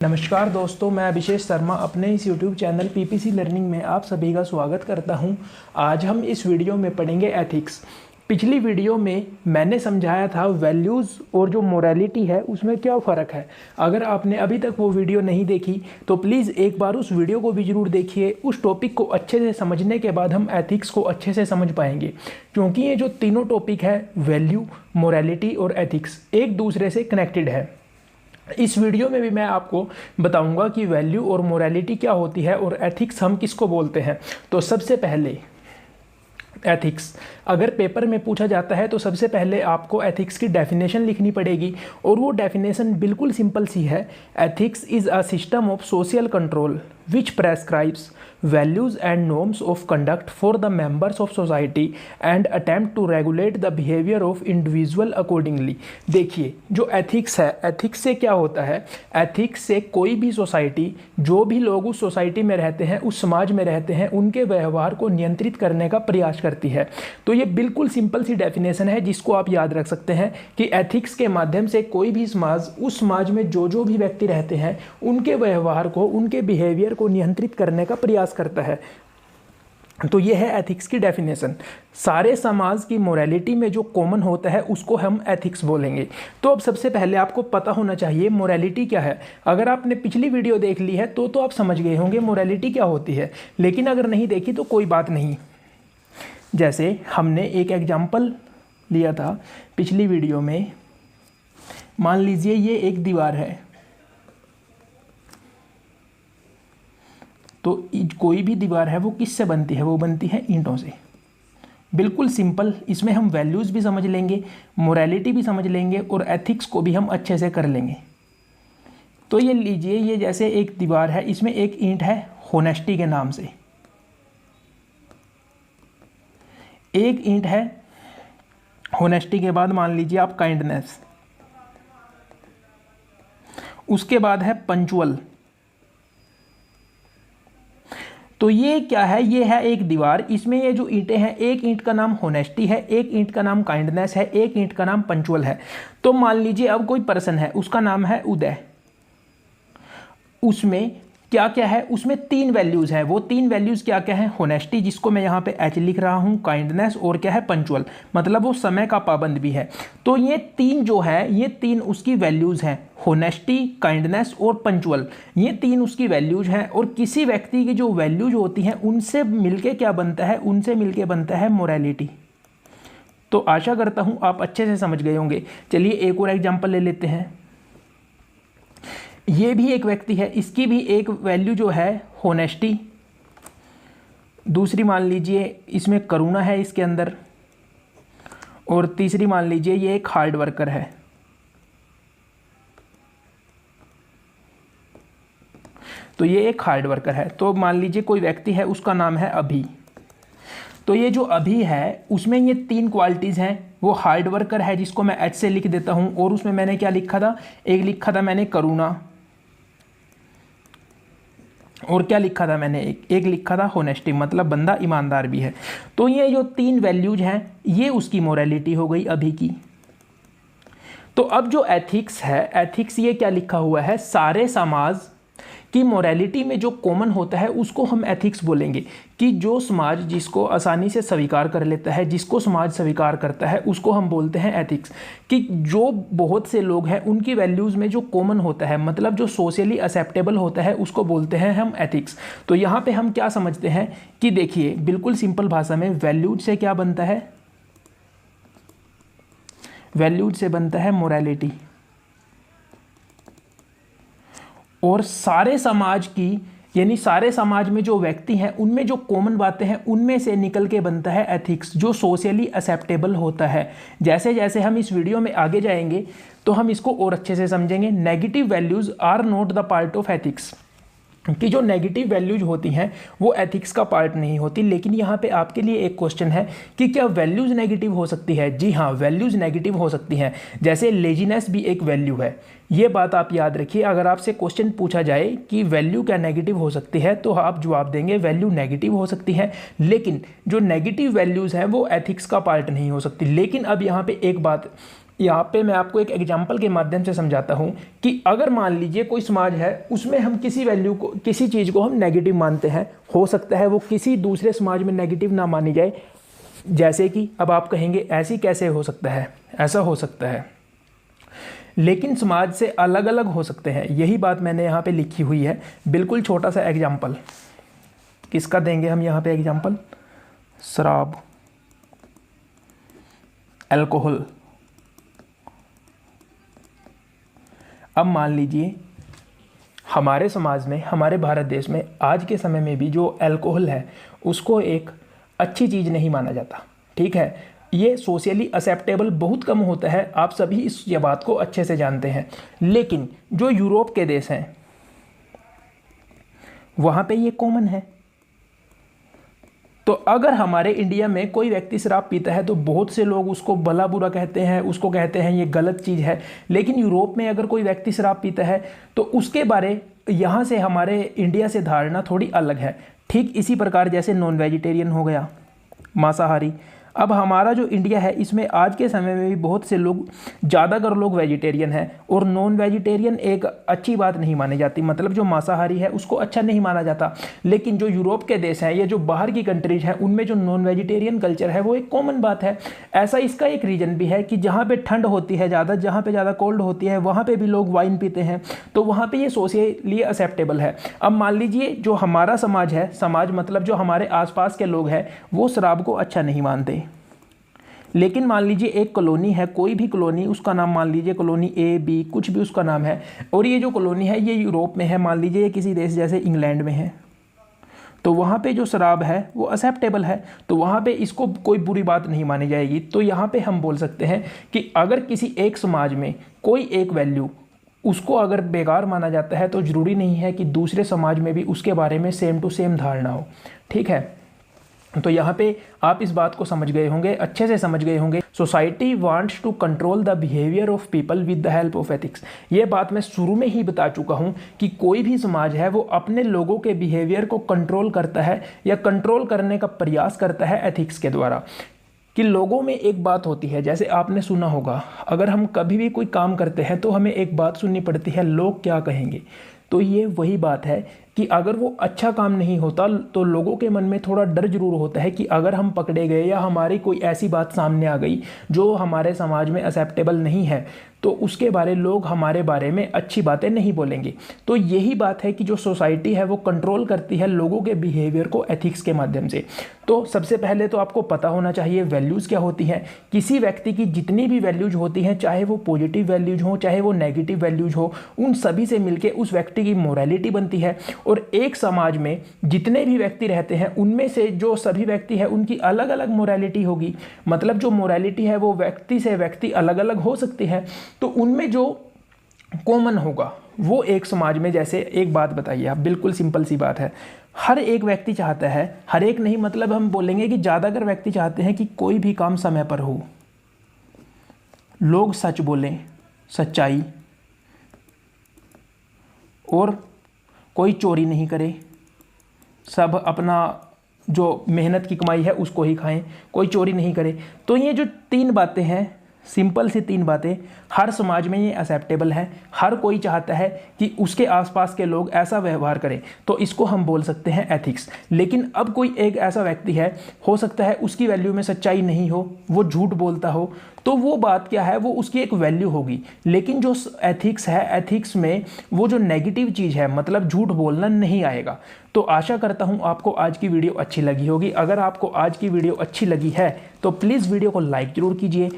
नमस्कार दोस्तों, मैं अभिषेक शर्मा अपने इस YouTube चैनल पीपीसी लर्निंग में आप सभी का स्वागत करता हूं। आज हम इस वीडियो में पढ़ेंगे एथिक्स। पिछली वीडियो में मैंने समझाया था वैल्यूज़ और जो मोरालिटी है उसमें क्या फ़र्क है। अगर आपने अभी तक वो वीडियो नहीं देखी तो प्लीज़ एक बार उस वीडियो को भी ज़रूर देखिए। उस टॉपिक को अच्छे से समझने के बाद हम एथिक्स को अच्छे से समझ पाएंगे, क्योंकि ये जो तीनों टॉपिक है वैल्यू, मोरालिटी और एथिक्स एक दूसरे से कनेक्टेड है। इस वीडियो में भी मैं आपको बताऊंगा कि वैल्यू और मोरालिटी क्या होती है और एथिक्स हम किसको बोलते हैं। तो सबसे पहले एथिक्स अगर पेपर में पूछा जाता है तो सबसे पहले आपको एथिक्स की डेफिनेशन लिखनी पड़ेगी, और वो डेफिनेशन बिल्कुल सिंपल सी है। Ethics is a system of social control which prescribes values and norms of conduct for the members of society and attempt to regulate the behavior of individual accordingly। देखिए, जो ethics है, ethics से क्या होता है? Ethics से कोई भी सोसाइटी, जो भी लोग उस सोसाइटी में रहते हैं, उस समाज में रहते हैं, उनके व्यवहार को नियंत्रित करने का प्रयास करती है। तो ये बिल्कुल सिंपल सी डेफिनेशन है जिसको आप याद रख सकते हैं कि एथिक्स के माध्यम से कोई भी समाज, उस समाज में जो भी व्यक्ति रहते हैं, उनके व्यवहार को, उनके बिहेवियर को नियंत्रित करने का प्रयास करता है। तो यह है एथिक्स की डेफिनेशन। सारे समाज की मोरालिटी में जो कॉमन होता है उसको हम एथिक्स बोलेंगे। तो अब सबसे पहले आपको पता होना चाहिए मोरालिटी क्या है। अगर आपने पिछली वीडियो देख ली है तो आप समझ गए होंगे मोरालिटी क्या होती है, लेकिन अगर नहीं देखी तो कोई बात नहीं। जैसे हमने एक एग्जाम्पल लिया था पिछली वीडियो में। मान लीजिए ये एक दीवार है, तो कोई भी दीवार है वो किससे बनती है? वो बनती है ईंटों से। बिल्कुल सिंपल। इसमें हम वैल्यूज़ भी समझ लेंगे, मोरालिटी भी समझ लेंगे और एथिक्स को भी हम अच्छे से कर लेंगे। तो ये लीजिए, ये जैसे एक दीवार है, इसमें एक ईंट है होनेस्टी के नाम से, एक ईंट है होनेस्टी के बाद मान लीजिए आप काइंडनेस, उसके बाद है पंचुअल। तो ये क्या है? ये है एक दीवार। इसमें ये जो ईंटें हैं, एक ईंट का नाम होनेस्टी है, एक ईंट का नाम काइंडनेस है, एक ईंट का नाम पंचुअल है। तो मान लीजिए अब कोई पर्सन है, उसका नाम है उदय। उसमें क्या क्या है? उसमें 3 वैल्यूज़ हैं। वो 3 वैल्यूज़ क्या क्या हैं? होनेस्टी, जिसको मैं यहाँ पे एच लिख रहा हूँ, काइंडनेस और क्या है? पंचुअल, मतलब वो समय का पाबंद भी है। तो ये 3 जो है, ये 3 उसकी वैल्यूज़ हैं। होनेस्टी, काइंडनेस और पंचुअल, ये 3 उसकी वैल्यूज हैं। और किसी व्यक्ति की जो वैल्यूज होती हैं उनसे मिलके क्या बनता है? उनसे मिलके बनता है मोरालिटी। तो आशा करता हूं आप अच्छे से समझ गए होंगे। चलिए एक और एग्जांपल ले लेते हैं। ये भी एक व्यक्ति है, इसकी भी एक वैल्यू जो है होनेस्टी, दूसरी मान लीजिए इसमें करुणा है इसके अंदर, और तीसरी मान लीजिए ये एक हार्ड वर्कर है। तो ये एक हार्ड वर्कर है। तो मान लीजिए कोई व्यक्ति है, उसका नाम है अभी। तो ये जो अभी है उसमें ये 3 क्वालिटीज़ हैं। वो हार्ड वर्कर है, जिसको मैं एच से लिख देता हूँ, और उसमें मैंने क्या लिखा था? एक लिखा था मैंने करुणा, और क्या लिखा था मैंने? एक लिखा था होनेस्टी, मतलब बंदा ईमानदार भी है। तो ये जो 3 वैल्यूज हैं, ये उसकी मोरालिटी हो गई अभी की। तो अब जो एथिक्स है, एथिक्स ये क्या लिखा हुआ है? सारे समाज कि मोरालिटी में जो कॉमन होता है उसको हम एथिक्स बोलेंगे। कि जो समाज जिसको आसानी से स्वीकार कर लेता है, जिसको समाज स्वीकार करता है, उसको हम बोलते हैं एथिक्स। कि जो बहुत से लोग हैं उनकी वैल्यूज़ में जो कॉमन होता है, मतलब जो सोशली एक्सेप्टेबल होता है, उसको बोलते हैं हम एथिक्स। तो यहाँ पे हम क्या समझते हैं कि देखिए बिल्कुल सिंपल भाषा में, वैल्यूज से क्या बनता है? वैल्यूज से बनता है मोरालिटी। और सारे समाज की, यानी सारे समाज में जो व्यक्ति हैं उनमें जो कॉमन बातें हैं उनमें से निकल के बनता है एथिक्स, जो सोशली एक्सेप्टेबल होता है। जैसे जैसे हम इस वीडियो में आगे जाएंगे तो हम इसको और अच्छे से समझेंगे। Negative values are not the part of ethics. कि जो नेगेटिव वैल्यूज होती हैं वो एथिक्स का पार्ट नहीं होती। लेकिन यहाँ पे आपके लिए एक क्वेश्चन है कि क्या वैल्यूज नेगेटिव हो सकती है? जी हाँ, वैल्यूज नेगेटिव हो सकती हैं। जैसे लेजीनेस भी एक वैल्यू है, ये बात आप याद रखिए। अगर आपसे क्वेश्चन पूछा जाए कि वैल्यू क्या नेगेटिव हो सकती है, तो आप जवाब देंगे वैल्यू नेगेटिव हो सकती है। लेकिन जो नेगेटिव वैल्यूज़ हैं वो एथिक्स का पार्ट नहीं हो सकती। लेकिन अब यहाँ पे एक बात यहाँ पे मैं आपको एक एग्जाम्पल के माध्यम से समझाता हूँ कि अगर मान लीजिए कोई समाज है, उसमें हम किसी वैल्यू को, किसी चीज़ को हम नेगेटिव मानते हैं, हो सकता है वो किसी दूसरे समाज में नेगेटिव ना मानी जाए। जैसे कि अब आप कहेंगे ऐसी कैसे हो सकता है, ऐसा हो सकता है, लेकिन समाज से अलग अलग हो सकते हैं। यही बात मैंने यहाँ पे लिखी हुई है। बिल्कुल छोटा सा एग्जाम्पल किसका देंगे हम यहाँ पे एग्जाम्पल, शराब, अल्कोहल। अब मान लीजिए हमारे समाज में, हमारे भारत देश में आज के समय में भी जो अल्कोहल है उसको एक अच्छी चीज़ नहीं माना जाता। ठीक है, ये सोशली एक्सेप्टेबल बहुत कम होता है, आप सभी इस ये बात को अच्छे से जानते हैं। लेकिन जो यूरोप के देश हैं वहाँ पे ये कॉमन है। तो अगर हमारे इंडिया में कोई व्यक्ति शराब पीता है तो बहुत से लोग उसको भला बुरा कहते हैं, उसको कहते हैं ये गलत चीज़ है। लेकिन यूरोप में अगर कोई व्यक्ति शराब पीता है तो उसके बारे यहाँ से हमारे इंडिया से धारणा थोड़ी अलग है। ठीक इसी प्रकार जैसे नॉन वेजिटेरियन हो गया, मांसाहारी। अब हमारा जो इंडिया है इसमें आज के समय में भी बहुत से लोग, ज़्यादातर लोग वेजिटेरियन हैं और नॉन वेजिटेरियन एक अच्छी बात नहीं मानी जाती, मतलब जो मांसाहारी है उसको अच्छा नहीं माना जाता। लेकिन जो यूरोप के देश हैं, ये जो बाहर की कंट्रीज हैं, उनमें जो नॉन वेजिटेरियन कल्चर है वो एक कॉमन बात है। ऐसा इसका एक रीज़न भी है कि जहाँ पर ठंड होती है ज़्यादा, जहाँ पर ज़्यादा कोल्ड होती है, वहाँ पर भी लोग वाइन पीते हैं, तो वहाँ पर ये सोशली एक्सेप्टेबल है। अब मान लीजिए जो हमारा समाज है, समाज मतलब जो हमारे आसपास के लोग हैं, वो शराब को अच्छा नहीं मानते। लेकिन मान लीजिए एक कॉलोनी है, कोई भी कॉलोनी, उसका नाम मान लीजिए कॉलोनी ए बी कुछ भी उसका नाम है, और ये जो कॉलोनी है ये यूरोप में है, मान लीजिए ये किसी देश जैसे इंग्लैंड में है, तो वहाँ पे जो शराब है वो एक्सेप्टेबल है, तो वहाँ पे इसको कोई बुरी बात नहीं मानी जाएगी। तो यहाँ पे हम बोल सकते हैं कि अगर किसी एक समाज में कोई एक वैल्यू उसको अगर बेकार माना जाता है तो ज़रूरी नहीं है कि दूसरे समाज में भी उसके बारे में सेम टू सेम धारणा हो। ठीक है, तो यहाँ पे आप इस बात को समझ गए होंगे, अच्छे से समझ गए होंगे। Society wants to control the behaviour of people with the help of ethics. ये बात मैं शुरू में ही बता चुका हूँ कि कोई भी समाज है वो अपने लोगों के बिहेवियर को कंट्रोल करता है या कंट्रोल करने का प्रयास करता है एथिक्स के द्वारा। कि लोगों में एक बात होती है, जैसे आपने सुना होगा, अगर हम कभी भी कोई काम करते हैं तो हमें एक बात सुननी पड़ती है, लोग क्या कहेंगे। तो ये वही बात है कि अगर वो अच्छा काम नहीं होता तो लोगों के मन में थोड़ा डर जरूर होता है कि अगर हम पकड़े गए या हमारी कोई ऐसी बात सामने आ गई जो हमारे समाज में एक्सेप्टेबल नहीं है तो उसके बारे लोग हमारे बारे में अच्छी बातें नहीं बोलेंगे। तो यही बात है कि जो सोसाइटी है वो कंट्रोल करती है लोगों के बिहेवियर को एथिक्स के माध्यम से। तो सबसे पहले तो आपको पता होना चाहिए वैल्यूज़ क्या होती हैं। किसी व्यक्ति की जितनी भी वैल्यूज होती हैं, चाहे वो पॉजिटिव वैल्यूज हो चाहे वो नेगेटिव वैल्यूज हो, उन सभी से मिलके उस व्यक्ति की मोरालिटी बनती है। और एक समाज में जितने भी व्यक्ति रहते हैं उनमें से जो सभी व्यक्ति है उनकी अलग अलग मोरालिटी होगी, मतलब जो मोरालिटी है वो व्यक्ति से व्यक्ति अलग अलग हो सकती है। तो उनमें जो कॉमन होगा वो एक समाज में, जैसे एक बात बताइए आप, बिल्कुल सिंपल सी बात है, हर एक व्यक्ति चाहता है, हर एक नहीं मतलब हम बोलेंगे कि ज़्यादातर व्यक्ति चाहते हैं कि कोई भी काम समय पर हो, लोग सच बोलें, सच्चाई, और कोई चोरी नहीं करे, सब अपना जो मेहनत की कमाई है उसको ही खाएं, कोई चोरी नहीं करे। तो ये जो तीन बातें हैं, सिंपल सी तीन बातें, हर समाज में ये एक्सेप्टेबल है। हर कोई चाहता है कि उसके आसपास के लोग ऐसा व्यवहार करें, तो इसको हम बोल सकते हैं एथिक्स। लेकिन अब कोई एक ऐसा व्यक्ति है, हो सकता है उसकी वैल्यू में सच्चाई नहीं हो, वो झूठ बोलता हो, तो वो बात क्या है, वो उसकी एक वैल्यू होगी। लेकिन जो एथिक्स है, एथिक्स में वो जो नेगेटिव चीज़ है, मतलब झूठ बोलना नहीं आएगा। तो आशा करता हूँ आपको आज की वीडियो अच्छी लगी होगी। अगर आपको आज की वीडियो अच्छी लगी है तो प्लीज़ वीडियो को लाइक ज़रूर कीजिए।